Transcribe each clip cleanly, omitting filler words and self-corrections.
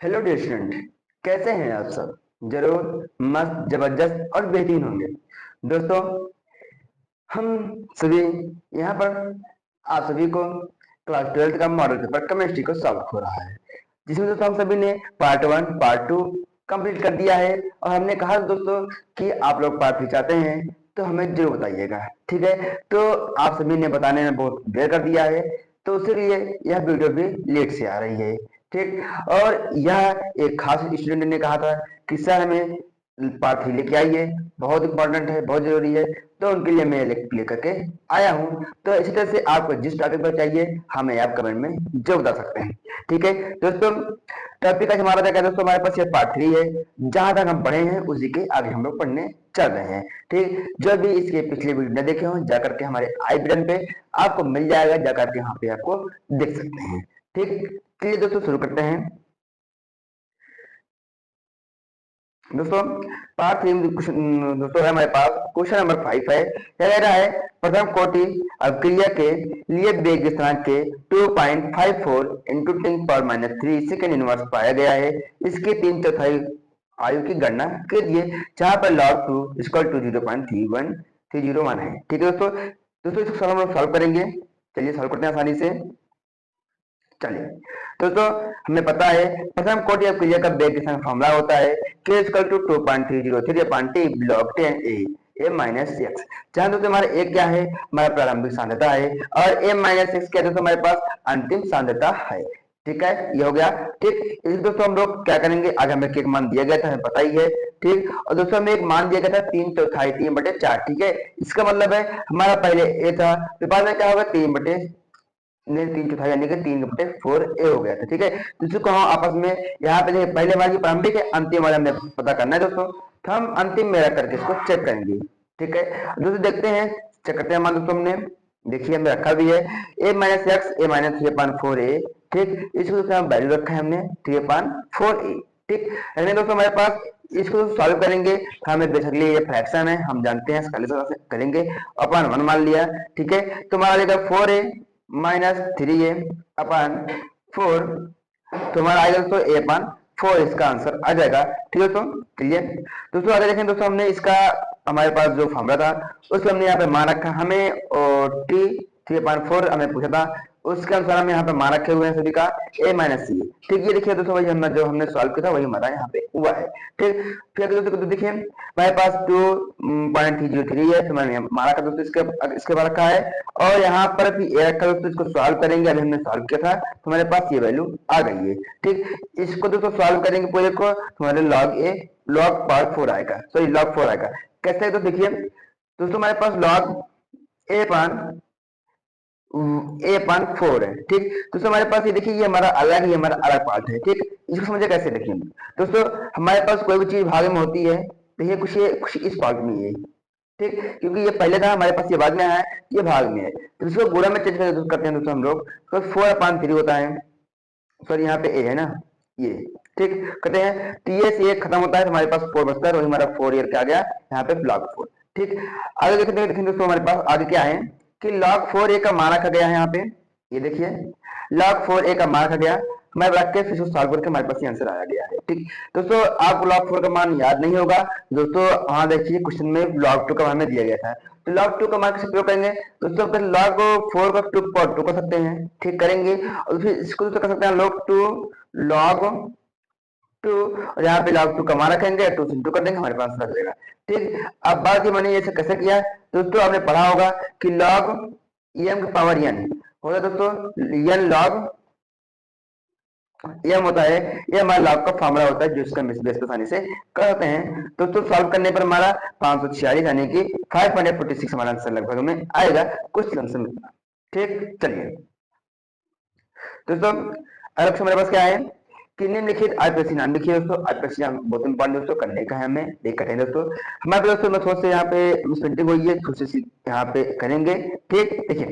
Hello dear student. कैसे हैं आप सब? जरूर मस्त, जबरदस्त और बेहतरीन होंगे। दोस्तों, हम सभी यहाँ पर आप सभी को क्लास 12th का मॉडल पेपर केमिस्ट्री को सॉल्व हो रहा है, जिसमें दोस्तों हम सभी ने पार्ट 1 पार्ट 2 कंप्लीट कर दिया है। और हमने कहा दोस्तों कि आप लोग पार्ट 3 चाहते हैं तो हमें जरूर बताइएगा। ठीक है, तो आप सभी ने बताने में बहुत देर कर दिया है, तो इसलिए यह वीडियो भी लेट से आ रही है। ठीक, और यह एक खास स्टूडेंट ने कहा था कि सर हमें पार्ट 3 लेके आइए, बहुत इंपॉर्टेंट है, बहुत जरूरी है। तो उनके लिए मैं लेकर के आया हूँ। तो इसी तरह से आपको जिस टॉपिक पर चाहिए हमें आप कमेंट में जरूर बता सकते हैं। ठीक है दोस्तों, टॉपिक आज हमारा क्या है दोस्तों, हमारे पास ये पार्ट 3 है। जहां तक हम पढ़े हैं उसी के आगे हम लोग पढ़ने चल रहे हैं। ठीक, जो भी इसके पिछले वीडियो न देखे हो जाकर के हमारे आई बटन पे आपको मिल जाएगा, जाकर के यहाँ पे आपको देख सकते हैं। ठीक, चलिए दोस्तों शुरू करते हैं। दोस्तों, पार्ट 3 दोस्तों है हमारे पास। क्वेश्चन नंबर 5 है। क्या कह रहा है? प्रथम कोटि अभिक्रिया के लिए वेग स्थिरांक के 2.54 इंटू 10⁻³ सेकेंड इनवर्स पाया गया है। इसके 3/4 आयु की गणना कीजिए, जहां पर log 2 इक्वल टू 0.31301 है। ठीक है दोस्तों, इसको हम लोग सॉल्व करेंगे। चलिए सॉल्व करते हैं आसानी से। चलिए दोस्तों, हमें पता है प्रथम कोटि अभिक्रिया का वेग स्थिरांक फॉर्मूला होता है k equal to 2.303 log 10 a minus x. जहां दोस्तों हमारा a क्या है? हमारा प्रारंभिक सांद्रता है, और a माइनस एक्स क्या है दोस्तों? हमारे पास अंतिम सांद्रता है। ठीक है, ये हो गया। ठीक, इस दोस्तों हम लोग क्या करेंगे, आज हमें एक मान दिया गया था, हमें पता ही है। ठीक, और दोस्तों हमें एक मान दिया गया था 3/4 3/4। ठीक है, इसका मतलब है हमारा पहले a था, फिर बाद में क्या होगा 3/4 यानी कि 3/4 ए हो गया था। ठीक है, तो इसको हम आपस में यहाँ पे देखिए, पहले वाली प्रारंभिक है, अंतिम वाला हमें पता करना है दोस्तों। तो हम अंतिम में रख करके इसको चेक करेंगे। ठीक है दोस्तों, देखते हैं, चेक करते हैं। मान दोस्तों हमने देखिए हमने रखा भी है a minus x a minus 3/4a। ठीक, इसको हम वैल्यू रखा है हमने 3/4a। ठीक, यानी दोस्तों हमारे पास इसको सॉल्व करेंगे तो हमें बेसिकली ये फ्रैक्शन है, हम जानते हैं, इसका करेंगे अपन 1 मान लिया। ठीक है, तो हमारा आएगा 4a माइनस 3a अपन 4, तो हमारा आएगा दोस्तों a/4, इसका आंसर आ जाएगा। ठीक है दोस्तों, चलिए दोस्तों आगे देखें। दोस्तों हमने इसका हमारे पास जो फॉर्मूला था उसको हमने यहाँ पे मान रखा, हमें और t 3/4 हमें पूछा था, उसके अनुसार हम यहाँ पे मान रखे हुए हैं सभी का a माइनस सी। ठीक, ये देखिए दोस्तों, वही हमने जो हमने सॉल्व किया था वही हमारा यहाँ पे हुआ है। ठीक, फिर दोस्तों देखिए हमारे पास 2.303 है, तो मैंने मारा का दोस्तों इसके बाद रखा है, और यहाँ पर भी a रखा दोस्तों। इसको सॉल्व करेंगे, अभी हमने सॉल्व किया था तो हमारे पास ये वैल्यू आ गई है। ठीक, इसको दोस्तों सॉल्व करेंगे पूरे को, हमारे log 4 आएगा, सॉरी log 4 आएगा। कैसे? तो देखिए दोस्तों हमारे पास log a/4 है। ठीक, दोस्तों हमारे पास ये देखिए, ये हमारा अलग, ये हमारा अलग पार्ट है। ठीक, इसको समझे कैसे? देखिए दोस्तों, हमारे पास कोई भी चीज भाग में होती है, देखिए कुछ इस पार्ट में है। ठीक, क्योंकि ये पहले था हमारे पास, ये बाद में है, ये भाग में है, तो इसको गुणा में चेंज करते हैं दोस्तों हम लोग, तो 4/3 होता है। सॉरी यहाँ पे ए है ना, ये। ठीक, कहते हैं टीए से खत्म होता है तो हमारे पास 4 बचता है, वही हमारा 4 ईयर क्या आ गया यहाँ पे log 4। ठीक, आगे देखें दोस्तों, हमारे पास आगे क्या है कि log 4 ए का मान रखा गया है यहाँ पे। ये देखिए log 4 ए का मान रखा गया, हमारे रख के फिर सॉल्व करके हमारे पास ये आंसर आया गया है। ठीक दोस्तों, आपको log 4 का मान याद नहीं होगा दोस्तों, वहां देखिए क्वेश्चन में log 2 का मान दिया गया था, तो log 2 का मान कैसे प्रयोग करेंगे दोस्तों? log 4 का 2 कर सकते हैं। ठीक, करेंगे, और फिर इसको दोस्तों कर सकते हैं log 2 और यहाँ पे log 2 का मान रखेंगे, 2 से 2 कर देंगे, हमारे पास आंसर आ जाएगा। ठीक, अब बात ये मैंने ये कैसे किया दोस्तों, आपने पढ़ा होगा कि log m की पावर n होता है दोस्तों, n log m होता है, ये हमारा log का फॉर्मूला होता है, जो इसका बेस आसानी से कर सकते हैं। दोस्तों सॉल्व करने पर हमारा 546 यानी कि 546 हमारा आंसर लगभग में आएगा, कुछ आंसर मिलता। ठीक, चलिए दोस्तों अगला हमारे पास क्या है कि निम्नलिखित आईपीएससी नाम लिखिए दोस्तों। आईपीएससी नाम बहुत इंपॉर्टेंट दोस्तों, करने का है हमें, देख करें दोस्तों। हमारे दोस्तों मैं थोड़ा सा यहाँ पे मिसप्रिंटिंग हुई है, थोड़ी सी यहाँ पे करेंगे। ठीक, देखिए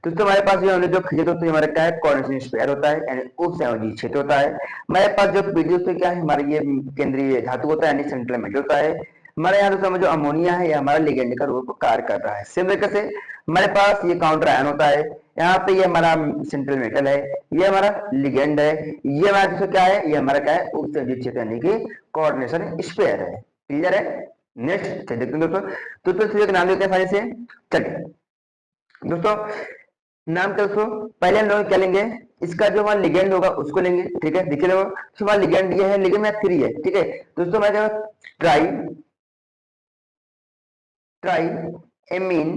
दोस्तों हमारे पास ये जो खींचे दोस्तों हमारा क्या है, कोऑर्डिनेशन स्क्वायर होता है, यानी उपसंयोजी क्षेत्र होता है। हमारे पास जो पीडी दोस्तों क्या है, हमारे ये केंद्रीय धातु होता है, यानी सेंट्रल मेटल होता है। हमारे यहाँ दोस्तों जो अमोनिया है ये हमारा लिगेंड का रोल को कार्य कर रहा है। सेम तरीके से हमारे पास ये काउंटर आयन होता है, यहाँ पे ये हमारा सेंट्रल मेटल है, ये हमारा लिगेंड है, ये हमारा दोस्तों क्या है, ये हमारा क्या है, उत्तेजित क्षेत्र यानी कि कोऑर्डिनेशन स्पेयर है। क्लियर है? नेक्स्ट देखते हैं दोस्तों, तो नाम लेते हैं सारे से। चलिए दोस्तों नाम क्या दोस्तों, पहले हम लोग क्या लेंगे, इसका जो हमारा लिगेंड होगा उसको लेंगे। ठीक है, देखिए लोग हमारा लिगेंड ये है, लिगेंड में 3 है। ठीक है दोस्तों, हमारे ट्राई ट्राई एमीन,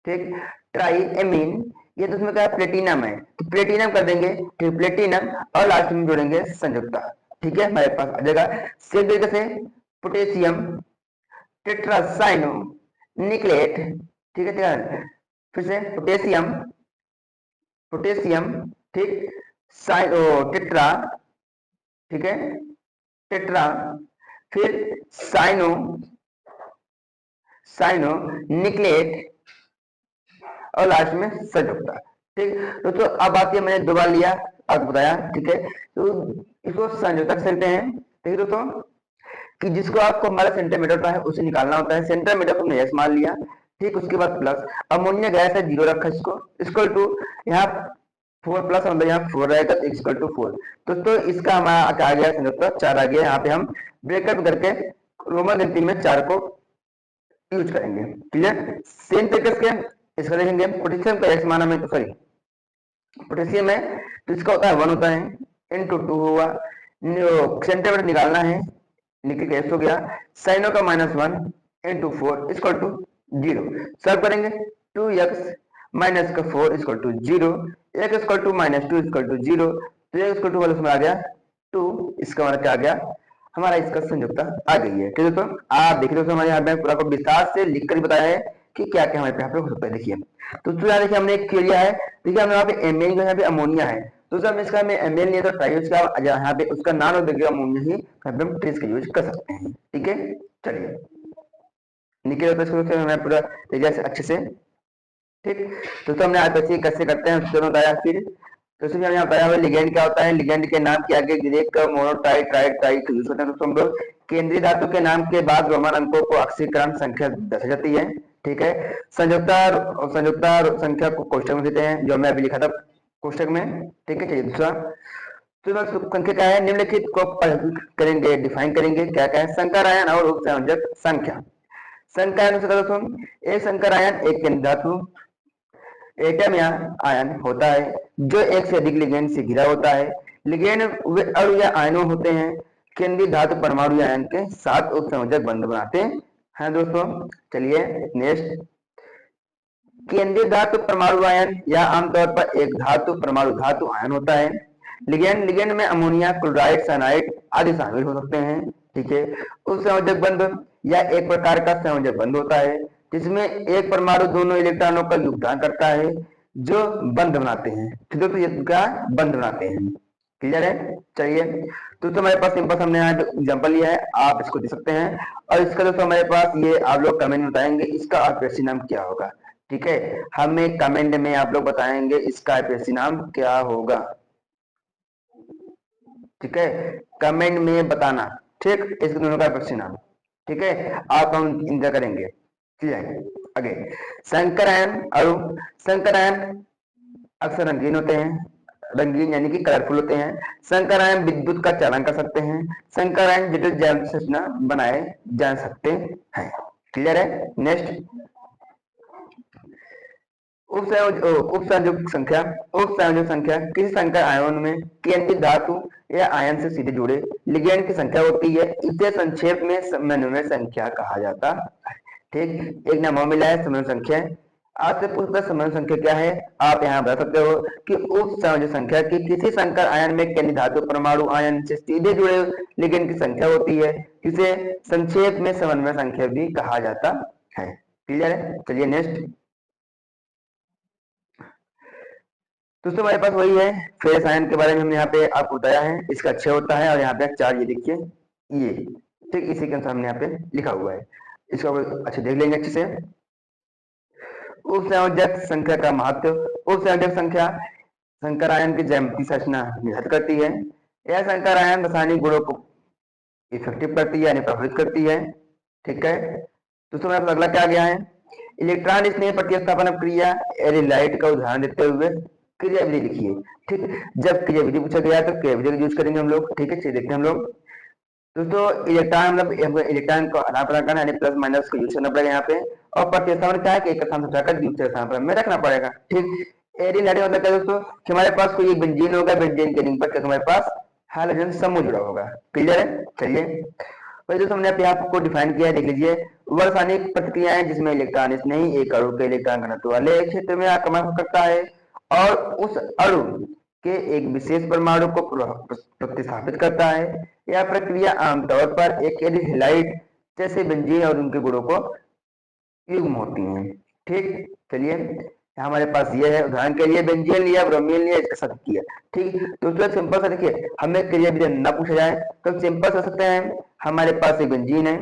ठीक, ट्राई एमीन, ये तो उसमें क्या है, प्लेटिनम है, तो प्लेटिनम कर देंगे, ठीक, प्लेटिनम और लास्ट में जोड़ेंगे संयुक्ता। ठीक है, हमारे पास आ जाएगा। सेम तरीके से पोटेशियम टेट्रासाइनो निकलेट, ठीक है, फिर से पोटेशियम पोटेशियम, ठीक, साइनो टेट्रा, ठीक है, टेट्रा, फिर साइनो साइनो निकलेट और लास्ट में संयुक्ता। ठीक दोस्तों, अब आती है, मैंने 2 बार लिया, आपको बताया। ठीक है, तो इसको संयुक्ता कहते हैं। ठीक है दोस्तों, कि जिसको आपको हमारा सेंटीमीटर होता है उसे निकालना होता है, सेंटीमीटर को हमने यस मान लिया। ठीक, उसके बाद प्लस अमोनिया गैस है 0 रखा, इसको इक्वल टू यहाँ 4 प्लस अंदर यहाँ 4 रहेगा, तो इक्वल टू 4। दोस्तों इसका हमारा क्या आ गया, संयुक्ता 4 आ गया। यहाँ पे हम ब्रेकअप करके रोमन गिनती में 4 को यूज करेंगे। क्लियर? सेम तरीके से इसका देखेंगे, पोटेशियम का एक्स माना में, तो सॉरी पोटेशियम है तो इसका होता है 1 होता है, इनटू 2 हुआ, सेंटीमीटर निकालना है, निकल के एक्स हो गया, साइनो का -1 इनटू 4 इक्वल टू 0। सॉल्व करेंगे, 2x माइनस का 4 equal to 0, x equal to -2 equal to 0, तो x इक्वल टू वाला उसमें आ गया 2, इसका हमारा क्या आ गया, हमारा इसका संयुक्ता आ गई है। ठीक है, तो आप देखिए दोस्तों, हमारे यहाँ पे पूरा को विस्तार से लिखकर बताया है कि क्या क्या हमारे यहाँ पे हो सकता है। देखिए तो यहाँ देखिए हमने एक किया है, देखिए हमने यहाँ पे एमएन का, यहाँ पे अमोनिया है, तो जब इसका में एमएन लिया तो ट्राइयूज का यहाँ पे उसका नाम और देखिए अमोनिया ही हम ट्रेस का यूज कर सकते हैं। ठीक है, चलिए निकले तो इसको मैं पूरा देखिए अच्छे से। ठीक, तो हमने आज कैसे करते हैं उसको बताया। फिर तो इसमें हमने बताया हुआ लिगेंड क्या होता है, लिगेंड के नाम के आगे ग्रीक मोनोटाइड ट्राइड ट्राइड यूज होते हैं। तो हम लोग केंद्रीय धातु के नाम के बाद रोमन अंकों को ऑक्सीकरण संख्या दर्शाई जाती है। ठीक है, संयुक्ता संख्या को कोष्टक में देते हैं, जो मैं अभी लिखा था कोष्टक में। ठीक है, चलिए दूसरा तो संख्या क्या है, निम्नलिखित को करेंगे, डिफाइन करेंगे, क्या क्या है, संकर आयन और उपसंयोजक संख्या। संकर आयन से दोस्तों, एक संकर आयन एक केंद्रीय धातु एटम या आयन होता है जो एक से अधिक लिगेंड से घिरा होता है। लिगेंड वे अणु या आयनों होते हैं, केंद्रीय धातु परमाणु आयन के साथ उपसंयोजक बंध बनाते हैं। दोस्तों चलिए नेक्स्ट, केंद्रीय धातु परमाणु आयन या आमतौर पर एक धातु परमाणु धातु आयन होता है। लिगेंड में अमोनिया, क्लोराइड, साइनाइड आदि शामिल हो सकते हैं। ठीक है, उपसंयोजक बंध या एक प्रकार का संयोजक बंध होता है जिसमें एक परमाणु दोनों इलेक्ट्रॉनों का योगदान करता है जो बंध बनाते हैं। ठीक है, तो ये क्या बंध बनाते हैं। क्लियर है? चलिए तो हमारे पास सिंपल हमने यहाँ एग्जांपल लिया है, आप इसको देख सकते हैं। और इसका दोस्तों हमारे पास ये आप लोग कमेंट में बताएंगे इसका आईपीएससी नाम क्या होगा। ठीक है, हमें कमेंट में आप लोग बताएंगे इसका आईपीएससी नाम क्या होगा। ठीक है, कमेंट में बताना। ठीक, इसके दोनों का आईपीएससी नाम। ठीक है, आप हम इंतजार करेंगे। आगे संकर आयन अणु, संकर आयन अक्सर रंगीन होते हैं, रंगीन यानी कि कलरफुल होते हैं। संकर आयन विद्युत का चालन कर सकते हैं। संकर आयन जटिल जैव संरचना बनाए जा सकते हैं। क्लियर है? नेक्स्ट, उपसंयोजक संख्या। उपसंयोजक संख्या किसी संकर आयन में केंद्रीय धातु या आयन से सीधे जुड़े लिगेंड की संख्या होती है, इसे संक्षेप में समन्वय संख्या कहा जाता है। ठीक, एक नाम मिला है समन्वय संख्या। आपसे पूछता समन्वय संख्या क्या है, आप यहाँ बता सकते हो कि उपसंयोजक संख्या की किसी संकर आयन में केंद्रीय धातु परमाणु आयन से सीधे जुड़े लिगेंड की संख्या होती है, जिसे संक्षेप में समन्वय संख्या भी कहा जाता है। क्लियर है? चलिए नेक्स्ट, दोस्तों हमारे पास वही है फेरस आयन के बारे में हमने यहाँ पे आपको बताया है, इसका 6 होता है और यहाँ पे 4, ये देखिए ये। ठीक, इसी के अनुसार हमने यहाँ पे लिखा हुआ है, इसको अच्छे देख लेंगे अच्छे से। उपसंयोजक संख्या का महत्व। उपसंयोजक संख्या संकर आयन की ज्यामितीय संरचना निर्धारित करती है। यह संकर आयन रासायनिक गुणों को इफेक्टिव करती है यानी प्रभावित करती है। ठीक है, दोस्तों मेरा अगला क्या गया है, इलेक्ट्रॉन स्नेह प्रतिस्थापन क्रिया एरिलाइट का उदाहरण देते हुए क्रिया विधि लिखिए। ठीक, जब क्रिया विधि पूछा गया तो क्रिया विधि का यूज करेंगे हम लोग। ठीक है, चलिए देखते हैं हम लोग। दोस्तों इलेक्ट्रॉन मतलब इलेक्ट्रॉन को आदान प्रदान करना यानी प्लस माइनस को यूज करना पड़ेगा यहाँ पे, और प्रतिस्थापन क्या है कि एक स्थान से उठाकर दूसरे स्थान पर हमें रखना पड़ेगा। ठीक, एरिलाइट मतलब क्या दोस्तों कि हमारे पास कोई एक बेंजीन होगा, बेंजीन के रिंग पर हमारे पास हाइड्रोजन समूह जुड़ा होगा। क्लियर है, चलिए वही दोस्तों हमने यहाँ आपको डिफाइन किया है, देख लीजिए। रासायनिक प्रतिक्रियाएं जिसमें इलेक्ट्रॉन नहीं एक अणु के इलेक्ट्रॉन घनत्व वाले क्षेत्र में आक्रमण करता है और उस अणु के एक विशेष परमाणु को प्रतिस्थापित करता है। यह प्रक्रिया आमतौर पर एक एरिथ्राइट जैसे बेंजीन और उनके गुणों को युग्म होती हैं। ठीक, चलिए हमारे पास ये है, उदाहरण के लिए बेंजीन लिया, ब्रोमीन लिया, इसके साथ किया। ठीक, दोस्तों सिंपल सा देखिए, हमें क्रिया विधि ना पूछा जाए तो सिंपल सा सकते हैं, हमारे पास एक बेंजीन है,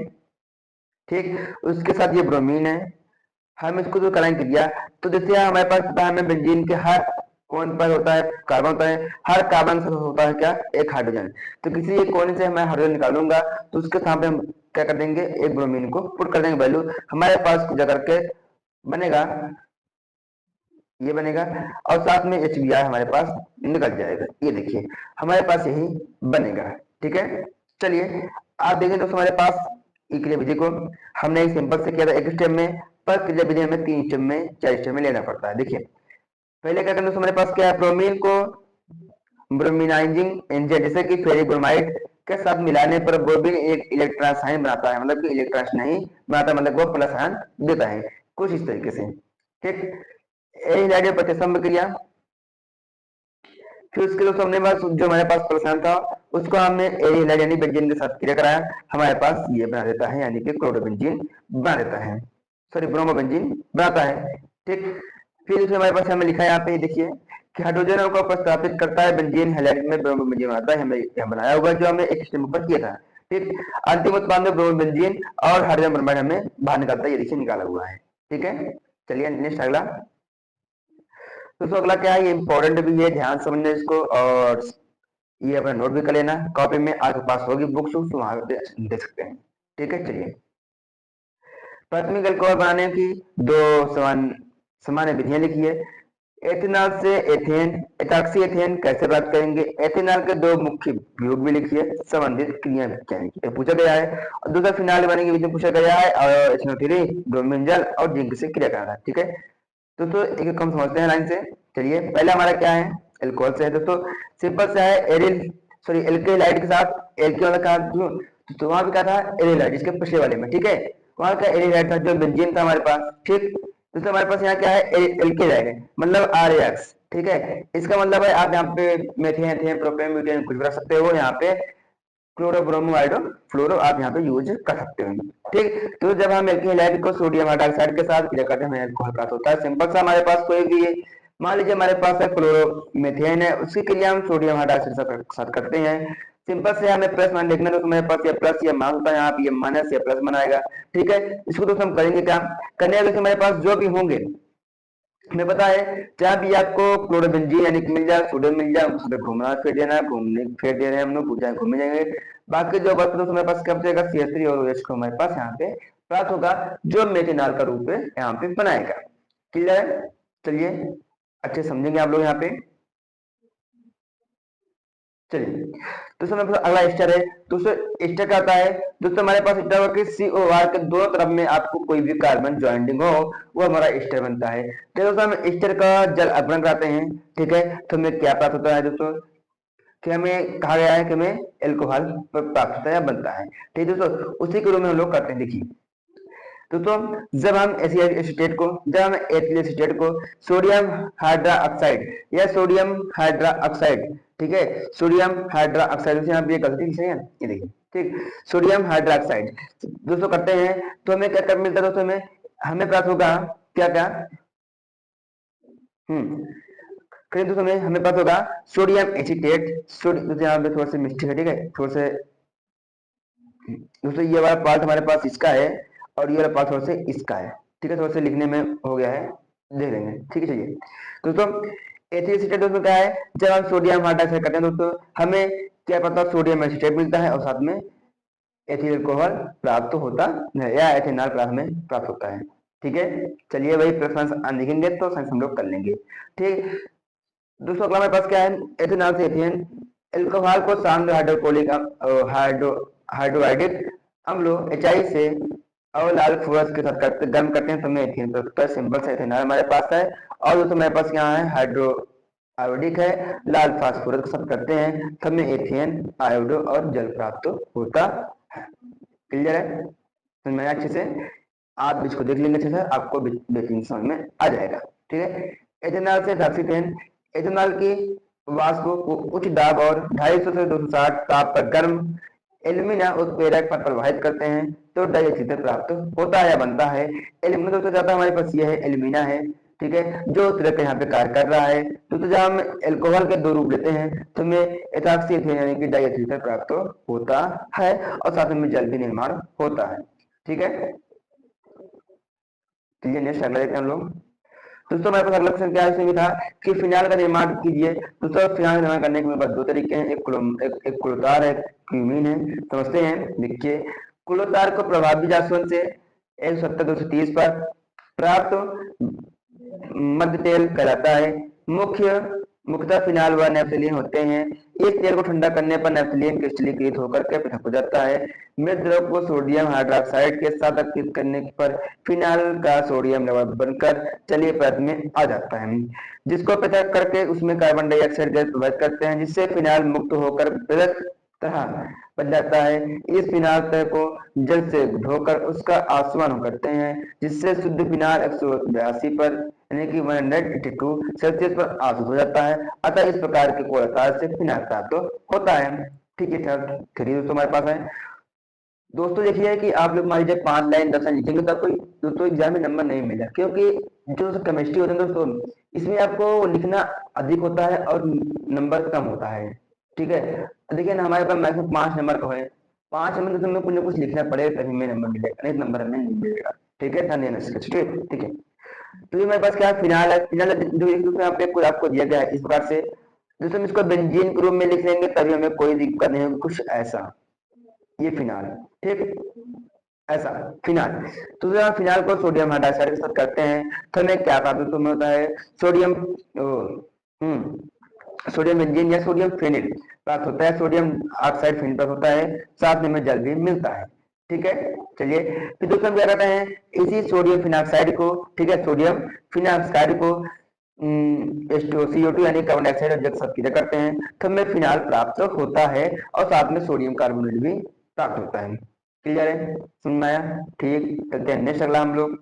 ठीक, उसके साथ ये ब्रोमीन है, हम इसको जो करेंगे क्रिया, तो जैसे हमारे पास पता है हमें बेंजीन के हर कौन पर होता है कार्बन होता है, हर कार्बन से होता है क्या एक हाइड्रोजन, तो किसी एक कोने से मैं हाइड्रोजन निकालूंगा तो उसके सामने हम क्या कर देंगे एक ब्रोमीन को पुट कर देंगे वैल्यू, हमारे पास जा करके बनेगा ये बनेगा और साथ में HBr हमारे पास निकल जाएगा। ये देखिए हमारे पास यही बनेगा। ठीक है, चलिए आप देखें दोस्तों हमारे पास क्रिया विधि को हमने एक सिंपल से किया था एक स्टेप में, पर क्रिया विधि हमें 3 स्टेप में 4 स्टेप में लेना पड़ता है। देखिए पहले क्या करना हमारे पास क्या है, ब्रोमीन को ब्रोमिनाइजिंग एजेंट जैसे कि फेरिक ब्रोमाइड के साथ मिलाने पर ब्रोमीन एक इलेक्ट्रॉन आयन बनाता है, मतलब कि इलेक्ट्रॉन नहीं बनाता, मतलब वो प्लस आयन देता है कुछ इस तरीके से। ठीक, एरिलाइट प्रतिसंब क्रिया, फिर उसके दोस्तों हमने पास जो हमारे पास प्लस था उसको हमने एरिलाइट यानी बेंजीन के साथ क्रिया कराया, हमारे पास ये बना देता है यानी कि क्लोरोबेंजीन बना देता है, सॉरी ब्रोमोबेंजीन बनाता है। ठीक, फिर उसमें हमारे पास हमें लिखा है यहाँ पे देखिए कि हाइड्रोजन को प्रस्तापित करता है बेंजीन, हैलाइड में ब्रोमोबेंजीन बनाता है, हमें यह बनाया होगा जो हमने एक स्टेप पर किया था। ठीक, अंतिम उत्पाद में ब्रोमोबेंजीन और हाइड्रोजन ब्रोमाइड हमें बाहर निकालता है, ये देखिए निकाला हुआ है। ठीक है, चलिए नेक्स्ट अगला। दोस्तों अगला क्या है, ये इंपॉर्टेंट भी है, ध्यान समझना इसको, और ये अपना नोट भी कर लेना, कॉपी में आपके पास होगी बुक्स तो वहां पे देख सकते हैं। ठीक है, चलिए प्राथमिक अल्कोहल बनाने की 2 सामान्य विधियां लिखी है। एथेनॉल से एथेन, एथॉक्सी एथेन कैसे प्राप्त करेंगे, एथेनॉल के 2 मुख्य वियोग भी लिखिए, संबंधित क्रिया व्याख्या पूछा गया है, और दूसरा फिनाल बनाने की विधि पूछा गया है, और SNO3 ब्रोमीन जल और जिंक से क्रिया करना है। ठीक है, दोस्तों एक एक हम समझते हैं लाइन से। चलिए पहला हमारा क्या है, एल्कोहल से है दोस्तों, सिंपल सा है, एरिल सॉरी एल्केलाइड के साथ एल्केन वाला कहा तो वहां पे क्या था एरिलाइड इसके पिछले वाले में। ठीक है, वहां का एरिलाइड था जो बेंजीन था हमारे पास। ठीक, दोस्तों हमारे पास यहाँ क्या है एल्केलाइड है मतलब RAX। ठीक है, इसका मतलब है आप यहाँ पे मेथेन एथेन प्रोपेन ब्यूटेन कुछ भी रख सकते हो, यहाँ पे क्लोरोब्रोमो फ्लोरो आप यहाँ पे यूज कर सकते हो। ठीक, तो जब हम एल्केलाइड को सोडियम हाइड्रॉक्साइड के साथ क्रिया करते हैं हमें अल्कोहल प्राप्त होता है। सिंपल सा हमारे पास कोई भी मान लीजिए हमारे पास है क्लोरोमीथेन है, उसकी क्रिया हम सोडियम हाइड्रॉक्साइड के साथ करते हैं। सिंपल से हमें प्लस मान लिखना है तो मेरे पास ये प्लस या माइनस होता है, यहाँ पे ये माइनस या प्लस बनाएगा। ठीक है, इसको तो हम करेंगे क्या, करने के हमारे पास जो भी होंगे हमें पता है जहाँ भी आपको क्लोरोबेंजीन यानी कि मिल जाए, सोडियम मिल जाए, उसमें घूमना फिर देना, घूमने फिर दे रहे हैं हम लोग, पूछा घूमे जाएंगे। बाकी जो बच हमारे पास क्या बचेगा, CH3 और OH को हमारे पास यहाँ पे प्राप्त होगा जो मेथेनॉल का रूप है यहाँ पे बनाएगा। क्लियर है, चलिए अच्छे समझेंगे आप लोग यहाँ पे। चलिए दोस्तों मेरे पास अगला एस्टर है। दोस्तों एस्टर क्या आता है, दोस्तों हमारे पास एस्टर होगा कि COR के दोनों तरफ में आपको कोई भी कार्बन ज्वाइंटिंग हो वो हमारा एस्टर बनता है। तो दोस्तों हम एस्टर का जल अपघटन कराते हैं। ठीक है, तो हमें क्या प्राप्त होता है दोस्तों कि हमें कहा गया है कि हमें एल्कोहल प्राप्त होता है या बनता है। ठीक है दोस्तों, उसी के रूप में हम लोग करते हैं। देखिए दोस्तों जब हम एसिटेट को जब हम एथिल एसिटेट को सोडियम हाइड्रोक्साइड या सोडियम हाइड्रोक्साइड, ठीक है सोडियम हाइड्रोक्साइड से आप ये गलती है ये देखिए, ठीक सोडियम हाइड्रोक्साइड दोस्तों करते हैं तो हमें क्या कर मिलता है दोस्तों, हमें प्राप्त होगा क्या क्या करें दोस्तों हमें प्राप्त होगा सोडियम एसिटेट। सोडियम यहाँ पे थोड़ा सा मिस्टेक है, ठीक है थोड़ा से दोस्तों ये वाला पार्ट हमारे पास इसका है और ये वाला पार्ट थोड़ा से इसका है। ठीक है, थोड़ा सा लिखने में हो गया है, देख लेंगे। ठीक है, चलिए दोस्तों एथिल एसिटेट दोस्तों क्या है, जब हम सोडियम हाइड्रोक्साइड करते हैं दोस्तों हमें क्या पता सोडियम एसिटेट मिलता है और साथ में एथिल अल्कोहल प्राप्त होता है या एथेनॉल प्राप्त में प्राप्त होता है। ठीक है, चलिए वही प्रश्न लिखेंगे तो साइंस हम लोग कर लेंगे। ठीक, दोस्तों अगला हमारे पास क्या है, एथेनॉल से एथेन अल्कोहल को शांत हाइड्रोक्लोरिक हाइड्रोहाइड्रिक अम्लों HI से और लाल फूस के साथ करते गर्म करते हैं तो हमें एथेन प्राप्त होता है। सिंपल से एथेनॉल हमारे पास है। और दोस्तों हमारे पास यहाँ है हाइड्रो आयोडिक है, लाल फास्फोरस के साथ करते हैं तो हमें एथियन आयोडो और जल प्राप्त होता है। क्लियर है, तो मैं अच्छे से आप इसको देख लेंगे अच्छे से, आपको बेहतरीन समझ में आ जाएगा। ठीक है, एथेनॉल से ऑक्सीजन, एथेनॉल की वाष्प को उच्च दाब और 250 से 260 ताप पर गर्म एल्यूमिना उत्प्रेरक पर प्रवाहित करते हैं तो डाइऑक्सीजन प्राप्त होता है या बनता है। एल्यूमिना तो ज्यादा हमारे पास ये है एल्यूमिना है, ठीक है, जो उत्प्रेरक यहाँ पे कार्य कर रहा है। तो जब हम एल्कोहल के दो रूप लेते हैं तो हमें एथॉक्सी एथेन यानी कि डाइऑक्सीजन प्राप्त होता है और साथ में जल भी निर्माण होता है। ठीक है, चलिए नेक्स्ट अगला देखते हैं हम लोग। दोस्तों हमारे पास अगला क्वेश्चन क्या है, इसमें था कि फिनाइल का निर्माण कीजिए। दोस्तों फिनाइल का निर्माण करने के मेरे पास दो तरीके हैं, एक क्लोतार है, क्यूमीन है। समझते हैं, देखिए क्लोतार को प्रभावी जासून से 170-230 पर प्राप्त मध्य तेल कहलाता है। मुख्यतः फिनाइल व नेफ्थलीन होते हैं। इस तेल को ठंडा करने पर नेफ्थलीन क्रिस्टलीकृत होकर के पृथक हो जाता है। मृत द्रव को सोडियम हाइड्रोक्साइड के साथ अक्रित करने पर फिनाइल का सोडियम लवण बनकर जलीय पदार्थ में आ जाता है, जिसको पृथक करके उसमें कार्बन डाइऑक्साइड गैस प्रभावित करते हैं, जिससे फिनाइल मुक्त होकर पृथक तरह बन जाता है। इस फिनाइल तह को जल से धोकर उसका आसवन करते हैं, जिससे शुद्ध फिनाइल 182 पर यानी कि 182 सेल्सियस पर आशुद्ध हो जाता है। अतः इस प्रकार के कोलतार से फिनाइल प्राप्त होता है। ठीक है, चलिए दोस्तों हमारे पास है। दोस्तों देखिए कि आप लोग मान लीजिए 5 लाइन 10 लाइन लिखेंगे तो कोई दोस्तों एग्जाम में नंबर नहीं मिला, क्योंकि जो केमिस्ट्री होता है दोस्तों इसमें आपको लिखना अधिक होता है और नंबर कम होता है। ठीक है, देखिए ना हमारे पास मैक्सिमम 5 नंबर का है, 5 नंबर तो हमें कुछ ना कुछ लिखना पड़ेगा तभी में नंबर मिलेगा, नहीं नंबर हमें नहीं मिलेगा। ठीक है, ध्यान देना इसका। ठीक है, तो ये मेरे पास क्या है, फिनाइल है। फिनाइल जो यहाँ पे कुछ आपको दिया गया है इस प्रकार से, जैसे हम इसको बेंजीन के रूप में लिख लेंगे तभी हमें कोई दिक्कत नहीं होगी। कुछ ऐसा ये फिनाइल, ठीक ऐसा फिनाइल। तो जब फिनाइल को सोडियम हाइड्रोक्साइड के साथ करते हैं तो हमें क्या प्राप्त होता है, सोडियम सोडियम बेंजीन या सोडियम फेनिल प्राप्त होता है। सोडियम ऑक्साइड फेनिल प्राप्त होता है, साथ में हमें जल भी मिलता है। ठीक है, चलिए फिर दोस्तों क्या करते हैं, इसी सोडियम फिनाक्साइड को, ठीक है, सोडियम फिनाक्साइड को CO2 यानी कार्बन डाइऑक्साइड और जल के साथ क्रिया करते हैं तो हमें फिनाइल प्राप्त होता है और साथ में सोडियम कार्बोनेट भी प्राप्त होता है। क्लियर है, समझ में आया? ठीक, चलते हैं नेक्स्ट अगला हम लोग।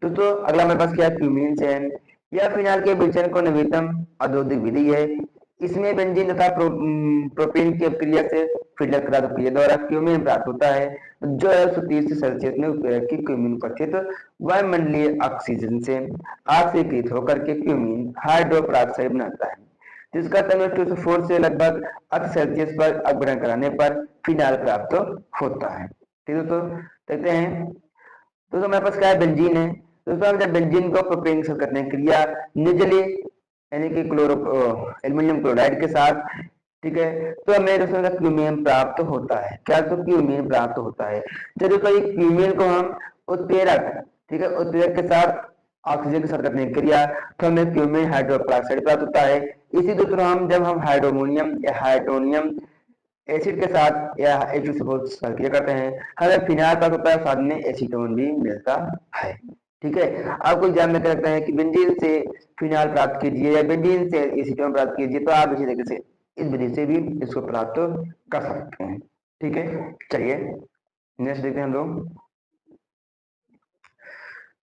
दोस्तों अगला हमारे पास क्या है, क्यूमीन चयन। यह फिनाइल के विचलन को नवीनतम औद्योगिक विधि है। इसमें बेंजीन तथा प्रोपीन की अभिक्रिया से फिल्टर करा प्रक्रिया द्वारा क्यूमीन प्राप्त होता है, जो 130 सेल्सियस में उत्प्रेरक की क्यूमीन उपस्थित वायुमंडलीय ऑक्सीजन से ऑक्सीकृत होकर के क्यूमीन हाइड्रोपेरोक्साइड बनाता है, जिसका टेम्परेचर 204 से लगभग 80 सेल्सियस पर अपग्रहण कराने पर फिनाइल प्राप्त होता है। ठीक है दोस्तों, देखते हैं। दोस्तों हमारे पास क्या है, बेंजीन है। दोस्तों जब बेंजीन को प्रोपेन के साथ करते हैं क्रिया निर्जलीय यानी कि एल्युमिनियम क्लोराइड के साथ, ठीक है, तो हमें दोस्तों क्यूमीन प्राप्त होता है। क्या, तो क्यूमीन प्राप्त होता है। जब दोस्तों ये क्यूमीन को हम उत्प्रेरक, ठीक है, उत्प्रेरक के साथ ऑक्सीजन के साथ करते हैं क्रिया तो हमें क्यूमीन हाइड्रोपेरोक्साइड प्राप्त होता है। इसी दोस्तों हम जब हम हाइड्रोमोनियम या हाइड्रोनियम एसिड के साथ या H2SO4 क्रिया करते हैं हमें फिनाइल प्राप्त होता है, साथ में एसीटोन भी मिलता है। ठीक है, आपको एग्जाम में कहता है कि बेंजीन से फिनाइल प्राप्त कीजिए या बेंजीन से एसीटोन प्राप्त कीजिए, तो आप इसी तरीके से इस विधि से भी इसको प्राप्त कर सकते हैं। ठीक है, चलिए नेक्स्ट देखते हैं हम लोग।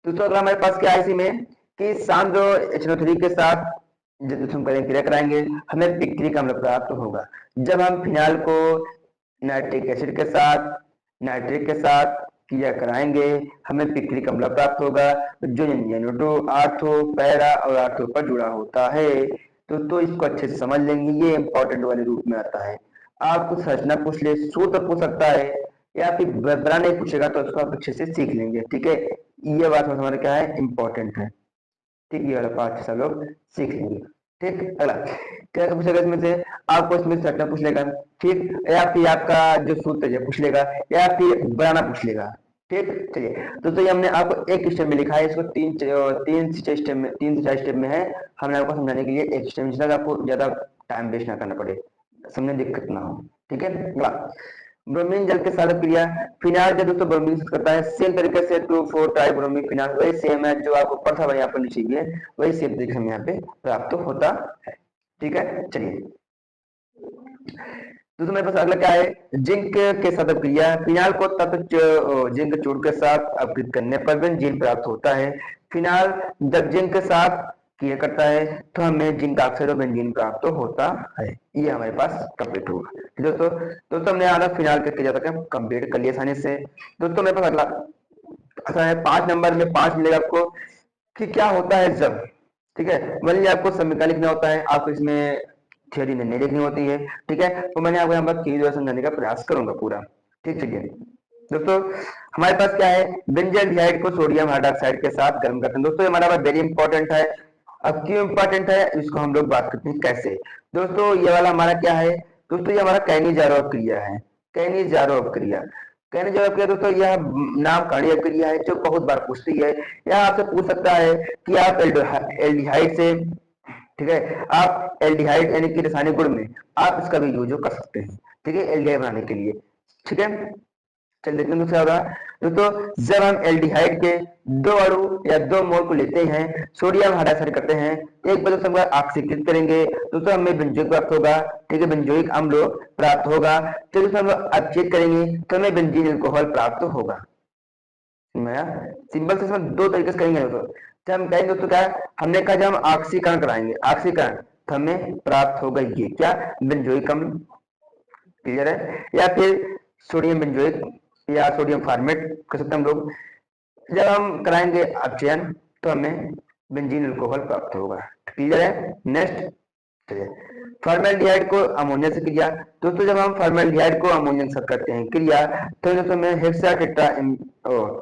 दोस्तों अगला हमारे पास क्या है इसी में कि सांद्र HNO3 के साथ जब हम क्रिया कराएंगे हमें पिक्रिक अम्ल प्राप्त होगा। जब हम फिनाइल को नाइट्रिक एसिड के साथ नाइट्रिक के साथ क्रिया कराएंगे हमें पिक्रिक अम्ल प्राप्त होगा, जो NO2 आर्थो पैरा और आर्थो पर जुड़ा होता है। तो इसको अच्छे से समझ लेंगे, ये इंपॉर्टेंट वाले रूप में आता है। आप कुछ संरचना पूछ ले, सूत्र पूछ सकता है या फिर विवरण नहीं पूछेगा तो उसको आप अच्छे से सीख लेंगे। ठीक है, ये बात हमारे क्या है, इंपॉर्टेंट है। ठीक, ये वाला पार्ट सब लोग सीख लेंगे। ठीक। अगला क्या क्या पूछेगा इसमें से, आपको इसमें से रखना पूछ लेगा, ठीक, या फिर आपका जो सूत्र है पूछ लेगा, या फिर बनाना पूछ लेगा, ठीक। चलिए तो ये हमने आपको एक स्टेप में लिखा है, इसको तीन से चार स्टेप में, 3 से 4 स्टेप में है, हमने आपको समझाने के लिए एक स्टेप, जिससे आपको ज्यादा टाइम वेस्ट ना करना पड़े, समझने दिक्कत ना हो, ठीक है। अगला ब्रोमीन जल के साथ क्रिया, फिनाइल जब दोस्तों ब्रोमीन से करता है सेम तरीके से 2,4 ट्राई ब्रोमीन फिनाइल, वही सेम है जो आपको ऊपर था यहाँ पर नीचे भी है, वही सेम तरीके से यहाँ पे प्राप्त होता है, ठीक है। चलिए दोस्तों मेरे पास अगला क्या है, जिंक के साथ क्रिया, फिनाइल को तत्व जिंक चूर्ण के साथ अपघृत करने पर बेंजीन प्राप्त होता है। फिनाइल जब जिंक के साथ क्रिया करता है तो हमें जिंक ऑक्साइड और बेंजीन प्राप्त होता है, ये हमारे पास कंप्लीट होगा। दोस्तों हमने आधा फिनाइल का किया था कंप्लीट कर लिया आसानी से। दोस्तों मेरे पास अगला अच्छा है 5 नंबर में 5 मिलेगा आपको कि क्या होता है जब, ठीक है, वही आपको समीकरण लिखना होता है, आपको इसमें थ्योरी नहीं लिखनी होती है, ठीक है। तो मैंने आपको यहाँ पर थ्योरी द्वारा समझाने का प्रयास करूंगा पूरा, ठीक। चलिए दोस्तों हमारे पास क्या है, बेंजीन डिहाइड को सोडियम हाइड्रोक्साइड के साथ गर्म करते हैं। दोस्तों हमारा वेरी इंपॉर्टेंट है, अब क्यों इंपॉर्टेंट है इसको हम लोग बात करते हैं कैसे। दोस्तों ये वाला हमारा क्या है, दोस्तों ये हमारा कैनिजारोव क्रिया है, कैनिजारोव क्रिया, कैनिजारोव क्रिया दोस्तों यह नाम कार्य क्रिया है जो बहुत बार पूछती है, यह आपसे पूछ सकता है कि आप एल्डिहाइड से, ठीक है, आप एल्डिहाइड यानी कि रासायनिक गुण में आप इसका भी यूज कर सकते हैं, ठीक है, एल्डिहाइड बनाने के लिए, ठीक है। चल देखते हैं दूसरा होगा दोस्तों, जब हम एल्डिहाइड के 2 अणु या 2 मोल को लेते हैं, सोडियम हाइड्रोक्साइड करते हैं, एक बार हम ऑक्सीकृत करेंगे दोस्तों हमें बेंजोइक प्राप्त होगा, ठीक है, बेंजोइक अम्ल प्राप्त होगा, तो दोस्तों हम अपचेत करेंगे तो हमें बेंजीन अल्कोहल प्राप्त होगा। सिंपल से इसमें 2 तरीके से करेंगे दोस्तों, जब हम कहेंगे दोस्तों क्या हमने कहा जब हम ऑक्सीकरण कराएंगे, ऑक्सीकरण तो हमें प्राप्त होगा ये क्या, बेंजोइक अम्ल, क्लियर है, या फिर सोडियम बेंजोइक या सोडियम फॉर्मेट कर सकते हैं हम लोग। जब हम कराएंगे अपचयन तो हमें बेंजीन अल्कोहल प्राप्त होगा, क्लियर है। नेक्स्ट चलिए फॉर्मेल्डिहाइड को अमोनिया से क्रिया, दोस्तों जब हम फॉर्मेल्डिहाइड को अमोनिया के साथ करते हैं क्रिया तो दोस्तों में हेक्सा टेट्रा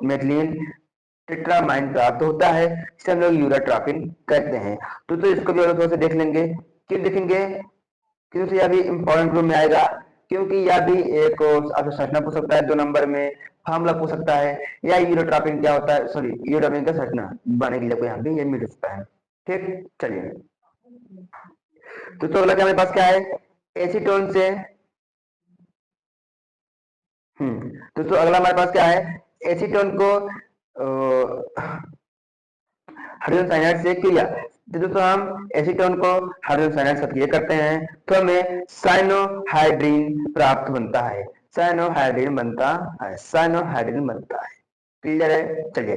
मेथिलीन टेट्रामाइन प्राप्त होता है, जिसे हम लोग यूराट्रॉपिन कहते हैं। तो इसको भी थोड़ा सा देख लेंगे, क्यों देखेंगे क्योंकि यह भी इंपॉर्टेंट रूम में आएगा, क्योंकि यह भी एक आपसे संरचना पूछ सकता है 2 नंबर में, फार्मूला पूछ सकता है, या यूरोट्रॉपिन क्या होता है, सॉरी यूरोट्रॉपिन का संरचना बनाने के लिए यहाँ पे ये मिल सकता है, ठीक। चलिए तो अगला क्या हमारे पास क्या है, एसीटोन से तो अगला हमारे पास क्या है, एसीटोन को हाइड्रोजन साइनाइड से क्रिया, तो दोस्तों हम एसीटोन को हाइड्रोजन साइनाइड से क्रिया करते हैं तो हमें साइनोहाइड्रीन प्राप्त बनता है, साइनोहाइड्रीन बनता है, साइनोहाइड्रीन बनता है, क्लियर है। चलिए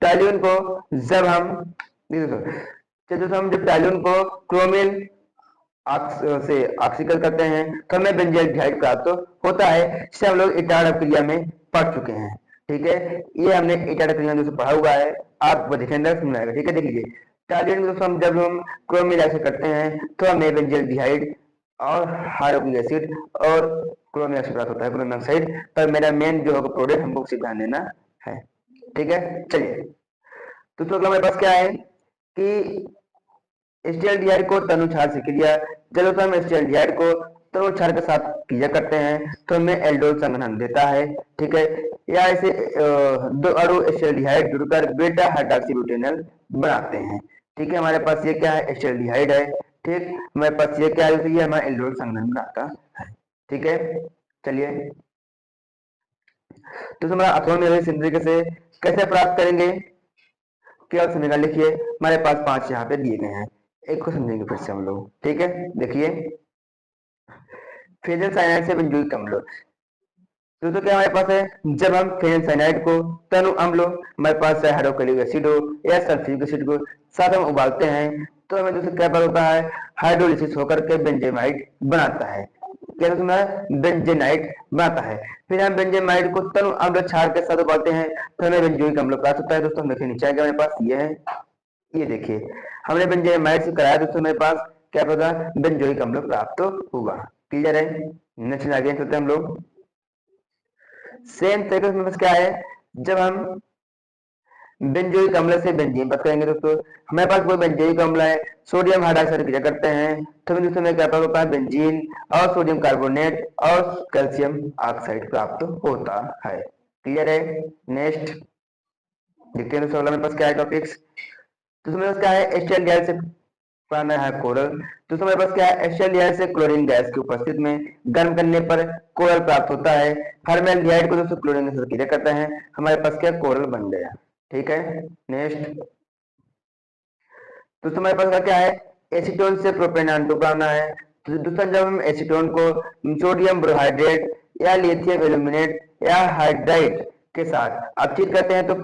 टॉल्यून को जब हम दोस्तों हम जब टॉल्यून को क्रोमिल से ऑक्सीकरण करते हैं तो हमें बेंजीन डिहाइड प्राप्त होता है, जिसे हम लोग इटारक क्रिया में पढ़ चुके हैं, ठीक है, ये हमने इटारक क्रिया में पढ़ा हुआ है, आप देखेंगे समझाएगा, ठीक है। देख लीजिए टॉल्यून को हम जब हम क्रोमिल ऐसे करते हैं तो हमें बेंजीन डिहाइड और हाइड्रोक्लोरिक एसिड और क्रोमिक एसिड प्राप्त होता है, क्रोमिक ऑक्साइड, पर मेरा मेन जो होगा प्रोडक्ट हमको उसी ध्यान देना है, ठीक है। चलिए तो अगला मेरे पास क्या है कि एस्टिल्डिहाइड को तनुछार से क्रिया, जब हम एस्टिल्डिहाइड को तनुछार के साथ क्रिया करते हैं तो हमें एल्डोल संघनन देता है, ठीक है, या ऐसे 2 अणु एस्टिल्डिहाइड जुड़कर बीटा हाइड्रोक्सीब्यूटेनॉल बनाते हैं, ठीक है। हमारे पास ये क्या है, एस्टिल्डिहाइड है, ठीक, हमारे पास ये क्या है, तो ये हमारा एल्डोल संघनन बनाता है, ठीक है। चलिए तो हमारा अथवा में इस तरीके से कैसे प्राप्त करेंगे, क्या समीकरण लिखिए, हमारे पास 5 यहाँ पे दिए गए हैं, एक को समझेंगे फिर से हम लोग, ठीक है। देखिए फेनल साइनाइड से बेंजोइक अम्ल, तो क्या हमारे पास है, जब हम फेनल साइनाइड को तनु अम्ल हमारे पास है हाइड्रोक्लोरिक एसिड हो या सल्फ्यूरिक एसिड को साथ हम उबालते हैं तो हमें दोस्तों क्या होता है, हाइड्रोलिसिस होकर के बेंजेमाइड बनाता है, क्या बेंजेनाइट बनाता है, फिर हम बेंजेमाइड को तनु अम्ल क्षार के साथ उबालते हैं तो हमें बेंजोइक अम्ल प्राप्त होता है। दोस्तों हम देखिए नीचे हमारे पास ये है, ये देखिए हमने बेंजेमाइड से कराया दोस्तों मेरे पास क्या पता बेंजोइक अम्ल प्राप्त होगा, क्लियर है। नेक्स्ट आगे चलते हैं हम लोग, सेम तरीके से क्या है, जब हम बेंजोइक अम्ल से बेंजीन बात करेंगे दोस्तों। हमारे पास कोई बेंजोइक अम्ल है, सोडियम हाइड्रॉक्साइड क्रिया करते हैं तो हमें दूसरे में क्या प्राप्त होता है, बेंजीन और सोडियम कार्बोनेट और कैल्शियम ऑक्साइड प्राप्त होता है। क्लियर है। नेक्स्ट देखते हैं दोस्तों अगला मेरे पास क्या है टॉपिक्स। तो मेरे पास क्या है, एचसीएल गैस से बनाना है कोरल। तो मेरे पास क्या है, एचसीएल गैस से क्लोरीन गैस की उपस्थिति में गर्म करने पर कोरल प्राप्त होता है। फॉर्मेल्डिहाइड को दोस्तों क्लोरीन के साथ क्रिया करता है, हमारे पास क्या कोरल बन गया। ठीक है। नेक्स्ट तो हमारे पास क्या है, एसीटोन से प्रोपेनान टू बनाना है। तो दूसरा जब हम एसीटोन को सोडियम ब्रोहाइड्रेट या लिथियम एल्यूमिनेट या हाइड्राइड के साथ अपचित करते हैं तो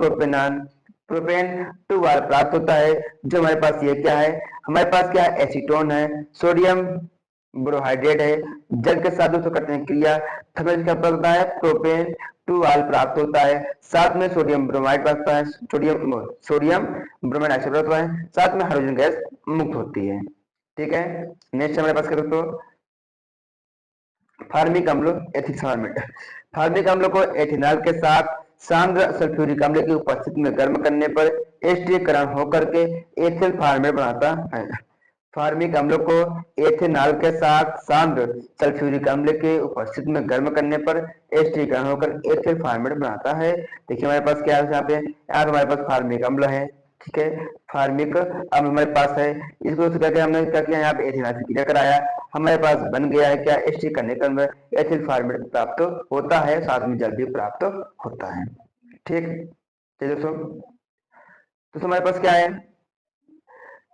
प्रोपेन टू वार प्राप्त होता है। जो हमारे पास ये क्या है, हमारे पास क्या है, एसीटोन है, सोडियम ब्रोहाइड्रेट है, जल के साथ दोस्तों करते हैं क्रिया, हमें क्या प्राप्त होता है, प्रोपेन टू वाल प्राप्त होता है। साथ में सोडियम ब्रोमाइड प्राप्त होता है, सोडियम ब्रोमाइड ऑक्साइड प्राप्त होता है, साथ में हाइड्रोजन गैस मुक्त होती है। ठीक है। नेक्स्ट हमारे पास क्या दोस्तों, फार्मिक अम्ल एथिक फॉर्मेट। फार्मिक अम्ल को एथिनॉल के साथ सांद्र सल्फ्यूरिक अम्ल की उपस्थिति में गर्म करने पर एस्टरीकरण होकर के एथिल फॉर्मेट बनाता है। फार्मिक अम्ल को एथेनॉल के साथ सांद्र सल्फ्यूरिक अम्ल के उपस्थिति में गर्म करने पर एस्टरीकरण होकर एथिल फॉर्मेट बनाता है। देखिए हमारे पास क्या है यहाँ पे, यहाँ हमारे पास फार्मिक अम्ल है। ठीक है, फार्मिक अम्ल हमारे पास है, इसको क्या हमने क्या किया, यहाँ पे एथेनॉल से क्रिया कराया, हमारे पास बन गया है क्या, एस्टरीक करने पर एथिल फॉर्मेट प्राप्त होता है, साथ में जल भी प्राप्त होता है। ठीक है दोस्तों। तो हमारे पास क्या है,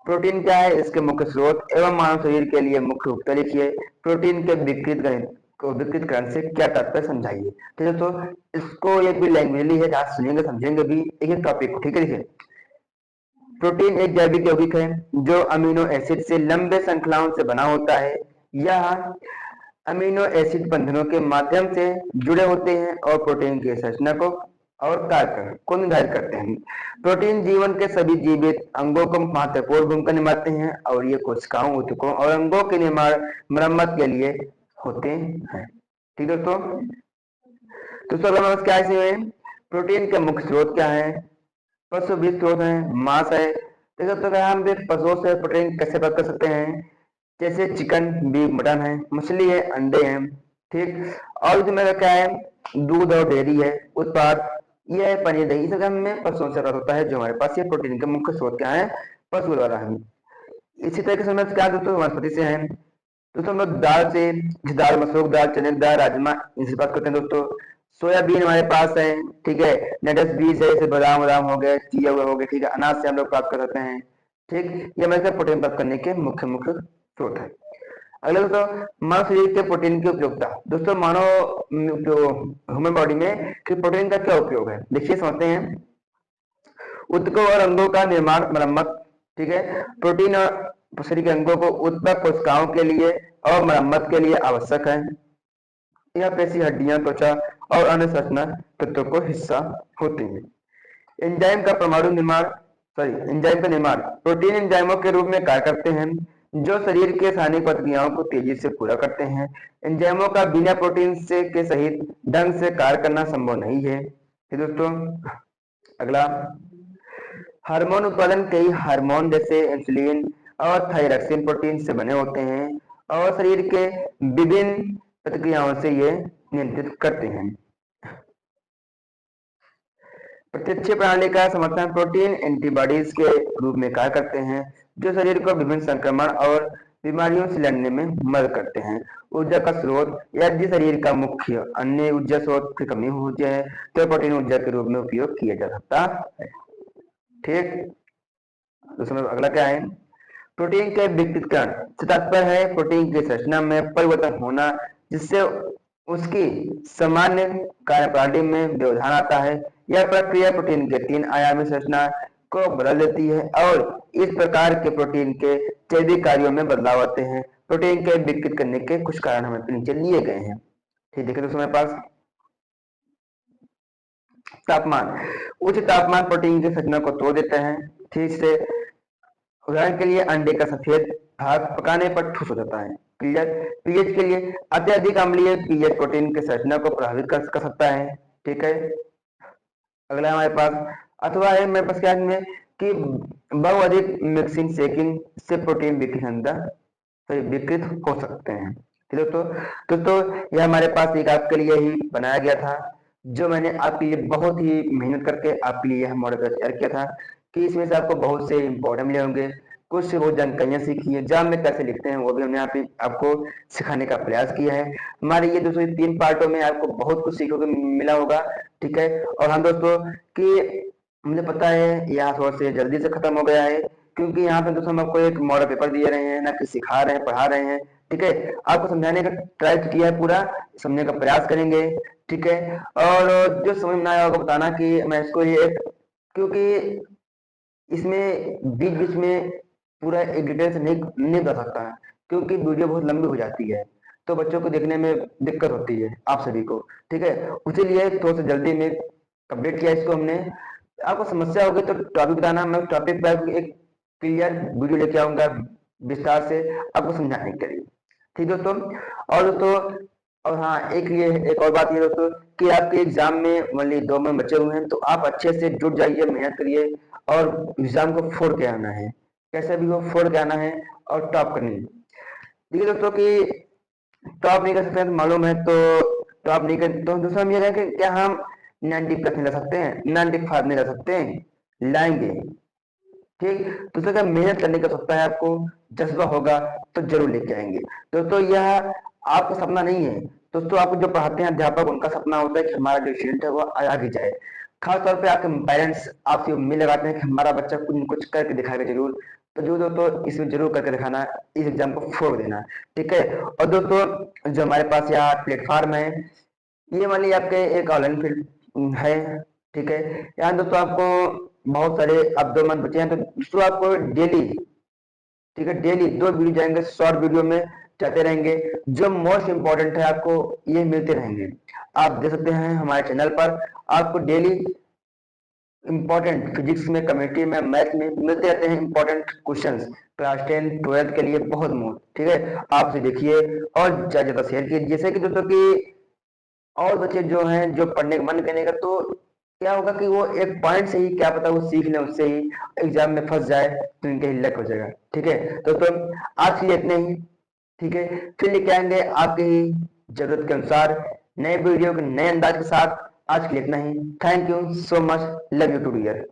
प्रोटीन क्या है, इसके मुख्य स्रोत एवं मानव शरीर के लिए मुख्य उपता लिखिए। प्रोटीन के विकृतकरण से क्या तात्पर्य समझाइए। तो दोस्तों इसको एक भी लैंग्वेज है, जहाँ सुनेंगे समझेंगे भी एक टॉपिक। ठीक है, देखिए प्रोटीन एक जैविक यौगिक है जो अमीनो एसिड से लंबे श्रृंखलाओं से बना होता है। यह अमीनो एसिड बंधनों के माध्यम से जुड़े होते हैं और प्रोटीन की संरचना को और कार्य को निर्धारित करते हैं। प्रोटीन जीवन के सभी जीवित अंगों को महत्वपूर्ण भूमिका निभाते हैं और ये कोशिकाओं, ऊतकों और अंगों के निर्माण मरम्मत के लिए होते हैं। ठीक दोस्तों। तो क्या है, प्रोटीन के मुख्य स्रोत क्या है, पशु भी स्रोत है, मांस है। तो हम पशुओं से प्रोटीन कैसे प्राप्त कर सकते हैं, जैसे चिकन, बीफ, मटन है, मछली है, अंडे हैं। ठीक, और जो मेरा क्या है, दूध और डेयरी है उत्पाद, यह है पनीर, दही, सब हमें पशुओं से प्राप्त होता है। जो हमारे पास ये प्रोटीन के मुख्य स्रोत क्या है, पशु द्वारा है। इसी तरीके से हम क्या दोस्तों वनस्पति से है। दोस्तों हम लोग दाल से, दाल, मसूर दाल, चने की दाल, राजमा, इनसे बात करते हैं दोस्तों। सोयाबीन हमारे पास है। ठीक है, नट्स बीज है, जैसे बादाम हो गए, चिया हुआ हो गए। ठीक है, अनाज से हम लोग प्राप्त कर सकते हैं। ठीक, ये हमारे प्रोटीन प्राप्त करने के मुख्य स्रोत है। अगला दोस्तों, मानव शरीर के प्रोटीन की उपयोगिता। दोस्तों मानव ह्यूमन बॉडी में प्रोटीन का क्या उपयोग है, देखिए समझते हैं। ऊतकों और अंगों का निर्माण, मरम्मत। ठीक है, प्रोटीन और शरीर के अंगों को उत्तक कोशिकाओं के लिए और मरम्मत के लिए आवश्यक है। यह पेशी, हड्डियां, त्वचा और अन्य संरचना तत्वों को हिस्सा होती है। एंजाइम का परमाणु निर्माण, एंजाइम का निर्माण। प्रोटीन एंजाइमों के रूप में कार्य करते हैं जो शरीर के रासायनिक प्रक्रियाओं को तेजी से पूरा करते हैं। एंजाइमों का बिना प्रोटीन से के सहित ढंग से कार्य करना संभव नहीं है। ठीक दोस्तों। अगला, हार्मोन उत्पादन। कई हार्मोन जैसे इंसुलिन और थायरॉक्सिन प्रोटीन से बने होते हैं और शरीर के विभिन्न प्रतिक्रियाओं से ये नियंत्रित करते हैं। प्रत्यक्ष प्रणाली का समर्थन। प्रोटीन एंटीबॉडीज के रूप में कार्य करते हैं जो शरीर को विभिन्न संक्रमण और बीमारियों से लड़ने में मदद करते हैं। ऊर्जा का स्रोत। यदि शरीर का मुख्य अन्य ऊर्जा स्रोत की कमी हो जाए तो प्रोटीन ऊर्जा के रूप में उपयोग किया जा सकता है। ठीक, तो अगला क्या है, प्रोटीन के विकृतीकरण से तात्पर्य है प्रोटीन की संरचना में परिवर्तन होना जिससे उसकी सामान्य कार्यप्रणाली में व्यवधान आता है। यह प्रक्रिया प्रोटीन के 3 आयामी संरचना को बदल देती है और इस प्रकार के प्रोटीन के जैविक कार्यों में बदलाव आते हैं। प्रोटीन के विकृत करने के कुछ कारण हमें नीचे लिए गए हैं। ठीक, देखिए दोस्तों हमारे पास तापमान। उच्च तापमान प्रोटीन की संरचना को तोड़ देता है। ठीक से, उदाहरण के लिए अंडे का सफेद भाग पकाने पर ठोस हो जाता है। पीएच के लिए अत्यधिक अम्लीय पीएच प्रोटीन की संरचना को प्रभावित कर सकता है। ठीक है। अगला हमारे पास अथवा है मेरे पास क्या में कि बहुअधिक मिक्सिंग सेकिंग से प्रोटीन विकृत हो सकते हैं। ठीक है दोस्तों ये हमारे पास एक आपके लिए ही बनाया गया था, जो मैंने आपके लिए बहुत ही मेहनत करके आपके लिए मॉडल तैयार किया था, कि इसमें से आपको बहुत से इंपॉर्टेंट मिले होंगे, कुछ से बहुत जानकारियां सीखी है, एग्जाम में कैसे लिखते हैं वो भी हमने आपको सिखाने का प्रयास किया है। हमारे ये दोस्तों 3 पार्टों में आपको बहुत कुछ सीखने को मिला होगा। ठीक है, और हाँ दोस्तों कि मुझे पता है यहाँ थोड़ा से जल्दी से खत्म हो गया है, क्योंकि यहाँ पे दोस्तों हम आपको एक मॉडल पेपर दिए रहे हैं, ना कि सिखा रहे हैं पढ़ा रहे हैं। ठीक है, आपको समझाने का ट्राई किया है, पूरा समझने का प्रयास करेंगे। ठीक है, और जो समझ में ना आया होगा बताना कि मैं इसको ये, क्योंकि इसमें बीच बीच में पूरा एक डिटेल से नहीं बता सकता है, क्योंकि वीडियो बहुत लंबी हो जाती है, तो बच्चों को देखने में दिक्कत होती है आप सभी को। ठीक है, इसीलिए थोड़ा सा जल्दी में कंप्लीट किया इसको हमने। आपको समस्या होगी तो टॉपिक बताना, मैं टॉपिक पर एक क्लियर वीडियो लेके आऊंगा विस्तार से आपको समझाने के लिए। ठीक दोस्तों, और दोस्तों और हाँ एक और बात ये दोस्तों कि आपके एग्जाम में ओनली 2 में बचे हुए हैं, तो आप अच्छे से जुट जाइए, मेहनत करिए और एग्जाम को फोड़ के आना है, कैसे भी वो फोड़ के आना है और टॉप करनी है। देखिए दोस्तों कि टॉप नहीं कर सकते हैं तो मालूम है, तो टॉप नहीं कर तो दूसरा हम ये कहें कि क्या हम 90+ नहीं ला सकते हैं, 95 नहीं ला सकते हैं, लाएंगे। ठीक, दूसरा का मेहनत करने का सकता है, आपको जज्बा होगा तो जरूर लेके आएंगे। दोस्तों यह आपका सपना नहीं है दोस्तों, आपको जो पढ़ाते हैं अध्यापक उनका सपना होता है कि हमारा जो स्टूडेंट है वो आगे जाए। खास तौर पे आपके पेरेंट्स आपसे उम्मीद लगाते हैं कि हमारा बच्चा कुछ न कुछ करके दिखाएगा जरूर, तो जो दोस्तों इसमें जरूर करके दिखाना, इस एग्जाम को फोड़ देना। ठीक है, और दोस्तों जो हमारे पास यहाँ प्लेटफॉर्म है, ये मान लीजिए आपके एक ऑनलाइन फील्ड है। ठीक है, यहाँ दोस्तों आपको बहुत सारे अब 2 मंथ बचे हैं, तो दोस्तों आपको डेली, ठीक है, डेली 2 वीडियो जाएंगे, शॉर्ट वीडियो में जाते रहेंगे, जो मोस्ट इंपॉर्टेंट है आपको ये मिलते रहेंगे। आप देख सकते हैं हमारे चैनल पर आपको डेली इंपॉर्टेंट फिजिक्स में, केमिस्ट्री में, मैथ में मिलते रहते हैं इंपॉर्टेंट क्वेश्चंस, क्लास 10 12 के लिए बहुत मोस्ट। ठीक है, आप से देखिए और ज्यादा ज्यादा शेयर कीजिए, जैसे कि दोस्तों की और बच्चे जो हैं जो पढ़ने का मन करेगा, तो क्या होगा कि वो एक पॉइंट से ही क्या पता वो सीख ले, उससे ही एग्जाम में फंस जाए तो इनके ही लक हो जाएगा। ठीक है दोस्तों, आज के लिए इतने ही। ठीक है, फिर लेके आएंगे आपके ही जरूरत के अनुसार नए वीडियो के नए अंदाज के साथ। आज के लिए इतना ही। Thank you so much, love you too dear.